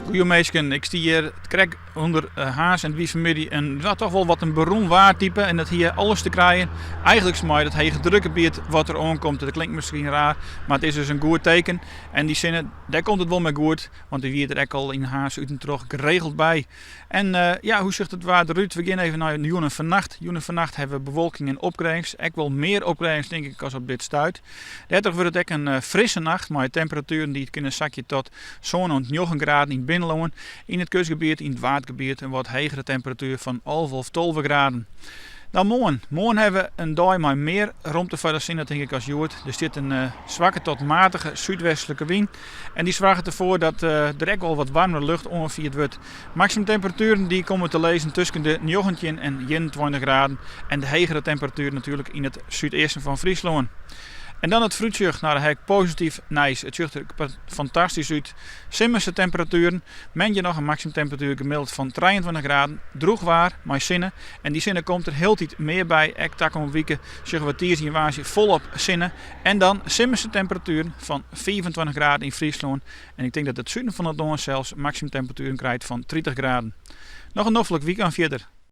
Goedemorgen, ik zie hier het krek onder Haas en wie familie en toch wel wat een beroemd waartype en dat hier alles te krijgen. Eigenlijk is het dat hege drukgebied wat er aankomt. Dat klinkt misschien raar, maar het is dus een goed teken. En die zinnen, daar komt het wel mee goed, want die wierd er ook al in Haas uit en terug geregeld bij. En hoe zegt het waar eruit? We gaan even naar Joen en vannacht. Joen en vannacht hebben we bewolking en opkrijgs. Ook wel meer opkrijgs denk ik als op dit stuit. Daardoor wordt het ook een frisse nacht, maar temperaturen die kunnen zakje tot zo'n 9 graden in binnenloon. In het kustgebied, in het waardgebied een wat hogere temperatuur van 11 of 12 graden. Dan morgen. Morgen hebben we een dag met meer ruimte voor de zin, dat denk ik als Joert. Er zit een zwakke tot matige zuidwestelijke wind. En die zorgt ervoor dat er ook wel wat warmere lucht ongeveer wordt. Maximum temperaturen die komen te lezen tussen de 19 en 21 graden. En de hogere temperatuur natuurlijk in het zuidoosten van Friesland. En dan het fruitzucht. Nou, dat heb ik positief nice. Het zucht er fantastisch uit. Simmerse temperaturen. Men je nog een maximumtemperatuur gemiddeld van 23 graden. Droogwaar, maar zinnen. En die zinnen komt er heel tijd meer bij. Ek tak om weken zeggen we tiers in waasje volop zinnen. En dan simmerse temperaturen van 24 graden in Friesland. En ik denk dat het zuiden van het land zelfs maximumtemperaturen krijgt van 30 graden. Nog een noffelijk weekend verder.